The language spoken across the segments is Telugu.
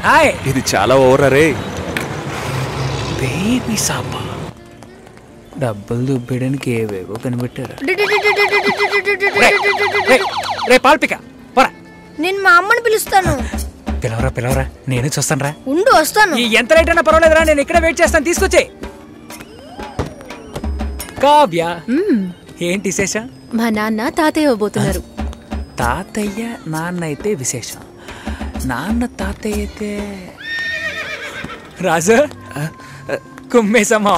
హాయ్. ఇది చాలా ఓవర్ రే. బేబీ సాప డబ్బులు దుబ్బేయడానికి ఏవేవో కనిపెట్టారు. రే పాల్పిక పోరా. నేను మా అమ్మని పిలుస్తాను. పిలవరా పిలవరా, నేను చూస్తాను రా. ఉండు వస్తాను. ఎంత లేట్ అయినా పర్వాలేదురా, నేను ఇక్కడే వెయిట్ చేస్తాను. తీసుకొచ్చే. కావ్య ఏంటి విశేషం? మా నాన్న తాతయ్య అవ్వబోతున్నారు. తాతయ్య నాన్న అయితే విశేషం, నాన్న తాతయ్య అయితే రాజు కుమ్మేసమ్మా.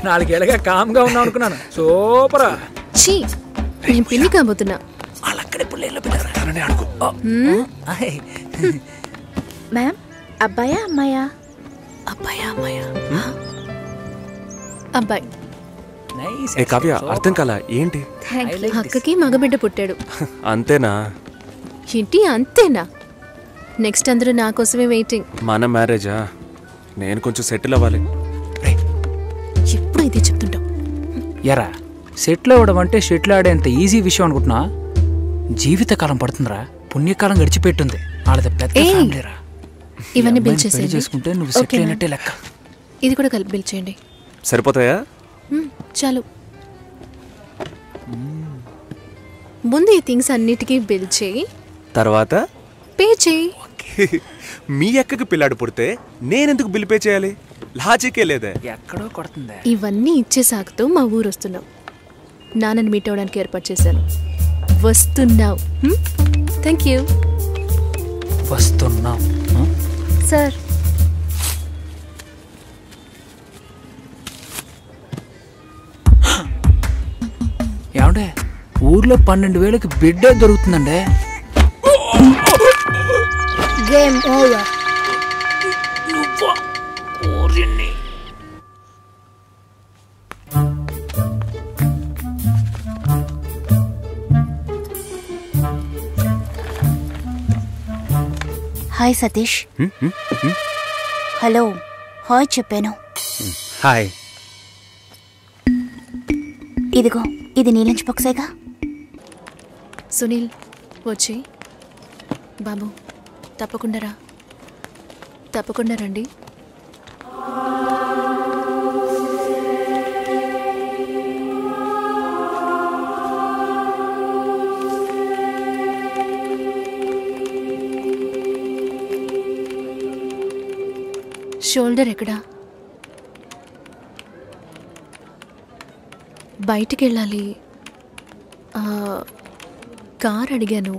4 ఏళ్ళగా కామ్గా ఉన్నావు అనుకున్నాను. సూపరా. చీ, నేను పిల్లి కాబోతున్నా. వాళ్ళక్కడే పుల్లేళ్ళు పిల్లరా అడుగు. మ్యామ్, అబ్బాయా అమ్మాయా? అబ్బాయా అమ్మాయా? అబ్బాయి. ఏ కావ్య, అర్థం కాలా ఏంటి? అక్కకి మగబిడ్డ పుట్టాడు. అంతేనా? ఏంటి అంతేనా? నెక్స్ట్ అందరూ నా కోసమే వెయిటింగ్. మన మ్యారేజా? నేను కొంచెం సెటిల్ అవ్వాలి. ఎప్పుడు ఇదే చెప్తుంటావు. ఎరా సెటిల్ అవ్వడం అంటే షెటిల్ ఆడేంత ఈజీ విషయం అనుకుంటున్నా? జీవితకాలం పడుతుందిరా. పుణ్యకాలం గడిచిపెట్టుంది. వాళ్ళది పెద్ద ఫ్యామిలీరా. ఇవన్నీ బిల్ చేసేయండి. చేసుకుంటే నువ్వు సెటిల్ అయినట్టే లెక్క. ఇది కూడా కలిపి బిల్ చేయండి. సరిపోతాయా? చాలు. ముందు ఈ థింగ్స్ అన్నిటికీ బిల్ చేయి, తర్వాత పే చేయి. మీ అక్కకి పిల్లాడు పుడితే నేనెందుకు బిల్ పే చేయాలి? లాజికే లేదే. ఎక్కడో కొడుతుంది. ఇవన్నీ ఇచ్చే సాకుతో మా ఊరు వస్తున్నావు. నాన్నని మీట్ అవ్వడానికి ఏర్పాటు చేశాను. వస్తున్నావు. Thank you. వస్తున్నావు సార్. ఏమండే, ఊర్లో 12,000కి బిడ్డ దొరుకుతుందండి. Game over. Hi Satish. Hello hi చెప్పాను. హాయ్. ఇదిగో ఇది నీ లంచ్ బాక్సేగా. సునీల్ వచ్చి. బాబు తప్పకుండా రా. తప్పకుండా రండి. షోల్డర్ ఎక్కడా? బయటికి వెళ్ళాలి. కార్ అడిగాను.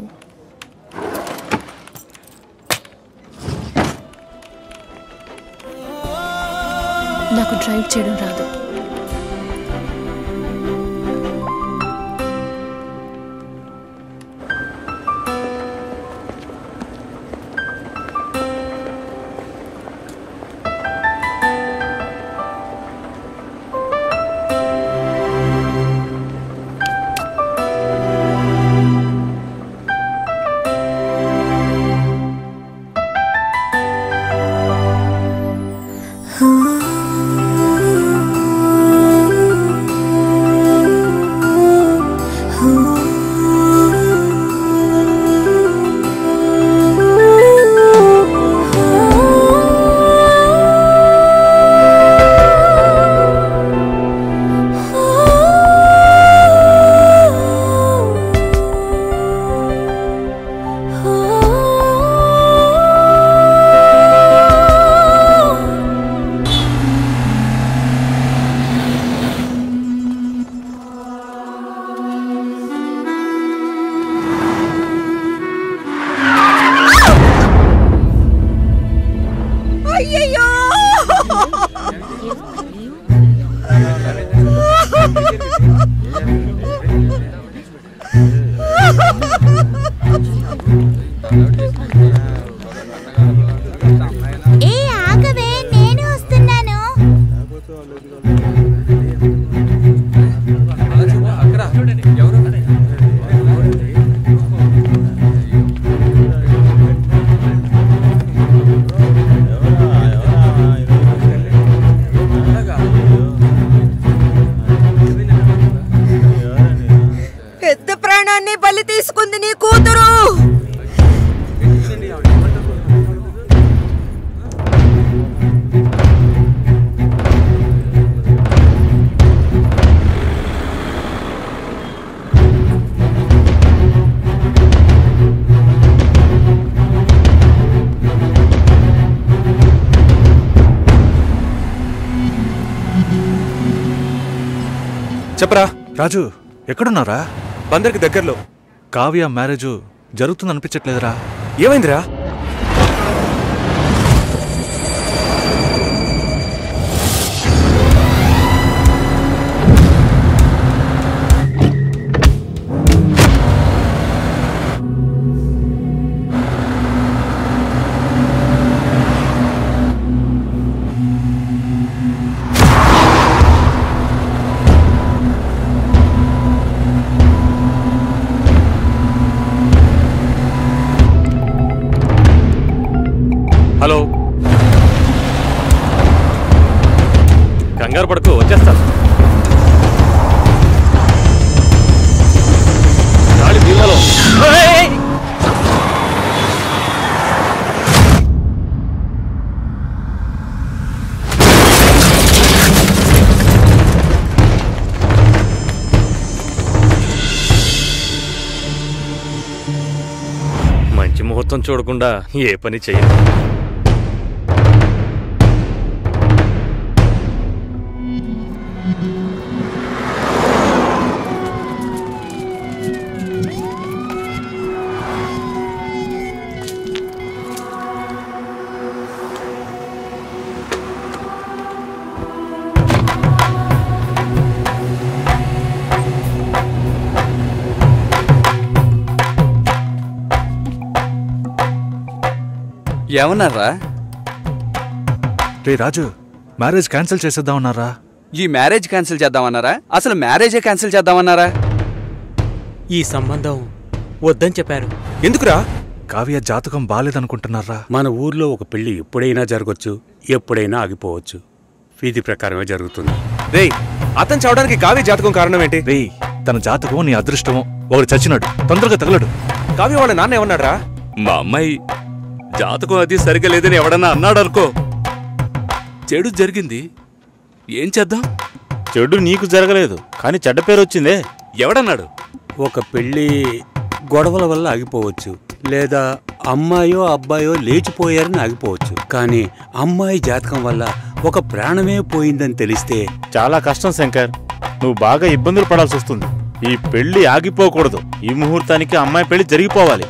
నాకు డ్రైవ్ చేయడం రాదు. చెప్పరా. రాజు ఎక్కడున్నారా? బందర్కి దగ్గరలో. కావ్య మ్యారేజ్ జరుగుతుంది అనిపించట్లేదురా? ఏమైందిరా? హలో, కంగారు పడుకో, వచ్చేస్తాను. గాలి బీరువాలో. మంచి ముహూర్తం చూడకుండా ఏ పని చెయ్యను. ఏమన్నారా? రే రాజు, మ్యారేజ్ క్యాన్సిల్ చేసేద్దామన్నారా? ఈ మ్యారేజ్ క్యాన్సిల్ చేద్దామన్నారా? అసలు మ్యారేజే క్యాన్సిల్ చేద్దామన్నారా? ఈ సంబంధం వద్దని చెప్పారు. ఎందుకురా? కావ్య జాతకం బాలేదనుకుంటున్నారా? మన ఊర్లో ఒక పెళ్లి ఎప్పుడైనా జరగచ్చు, ఎప్పుడైనా ఆగిపోవచ్చు. విధి ప్రకారమే జరుగుతుంది. రేయ్, అతను చావడానికి కావ్య జాతకం కారణం ఏంటి? రే, తన జాతకం నీ అదృష్టమో. ఒకడు చచ్చినాడు, తొందరగా తగలడు. కావ్య వాళ్ళ నాన్న ఏమన్నాడ్రా? మా అమ్మాయి జాతకం అది సరిగా లేదని ఎవడన్నా అన్నాడనుకో, చెడు జరిగింది, ఏం చేద్దాం? చెడు నీకు జరగలేదు, కానీ చెడ్డ పేరు వచ్చిందే. ఎవడన్నాడు? ఒక పెళ్లి గొడవల వల్ల ఆగిపోవచ్చు, లేదా అమ్మాయో అబ్బాయో లేచిపోయారని ఆగిపోవచ్చు. కానీ అమ్మాయి జాతకం వల్ల ఒక ప్రాణమే పోయిందని తెలిస్తే చాలా కష్టం శంకర్. నువ్వు బాగా ఇబ్బందులు పడాల్సి వస్తుంది. ఈ పెళ్లి ఆగిపోకూడదు. ఈ ముహూర్తానికి అమ్మాయి పెళ్లి జరిగిపోవాలి.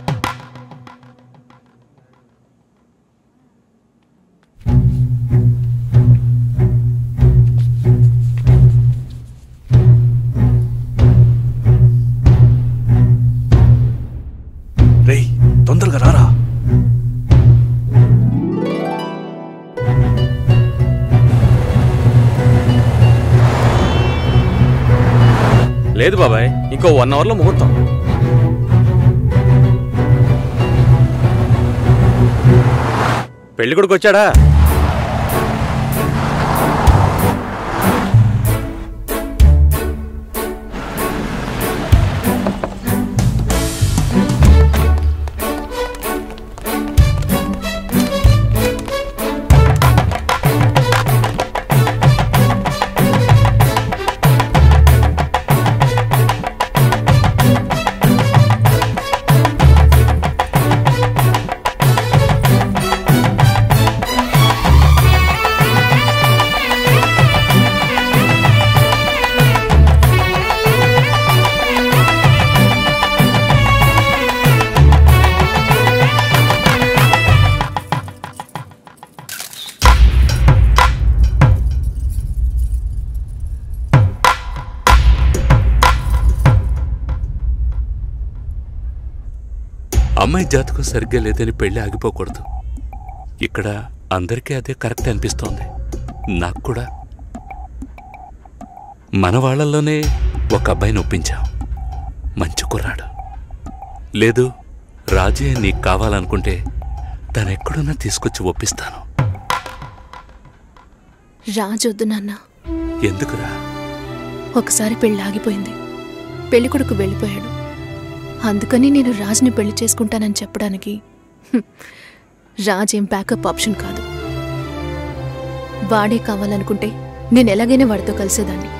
రేయ్, తొందరగా రారా. లేదు బాబాయ్, ఇంకో 1 అవర్లో ముహూర్తం. పెళ్లి కొడుకు వచ్చాడా? అమ్మాయి జాతకం సరిగ్గా లేదని పెళ్లి ఆగిపోకూడదు. ఇక్కడ అందరికీ అదే కరెక్ట్ అనిపిస్తోంది, నాకు కూడా. మన వాళ్ళల్లోనే ఒక అబ్బాయిని ఒప్పించాం, మంచి కుర్రాడు. లేదు, రాజే నీకు కావాలనుకుంటే తనెక్కడున్నా తీసుకొచ్చి ఒప్పిస్తాను. రాజొద్దు నాన్న. ఎందుకురా? ఒకసారి పెళ్ళి ఆగిపోయింది, పెళ్లి కొడుకు వెళ్ళిపోయాడు. అందుకని నేను రాజ్ని పెళ్లి చేసుకుంటానని చెప్పడానికి రాజ్ ఏం బ్యాకప్ ఆప్షన్ కాదు. వాడే కావాలనుకుంటే నేను ఎలాగైనా వాడితో కలిసేదాన్ని.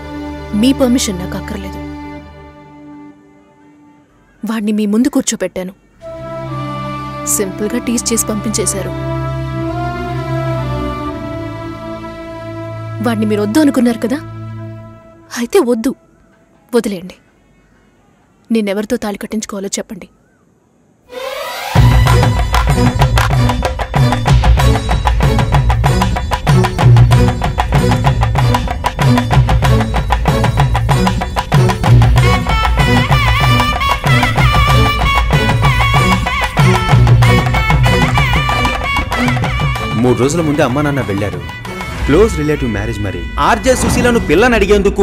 మీ పర్మిషన్ నాకు అక్కర్లేదు. వాడిని మీ ముందు కూర్చోపెట్టాను, సింపుల్గా టీస్ చేసి పంపించేశారు. వాడిని మీరు వద్దు అనుకున్నారు కదా, అయితే వద్దు. వదిలేయండి. నేనెవరితో తాళి కట్టించుకోవాలో చెప్పండి. మూడు రోజుల ముందే అమ్మా నాన్న వెళ్ళారు. క్లోజ్ రిలేటివ్ మ్యారేజ్ మరి. ఆర్జే సుశీలను పిల్లని అడిగేందుకు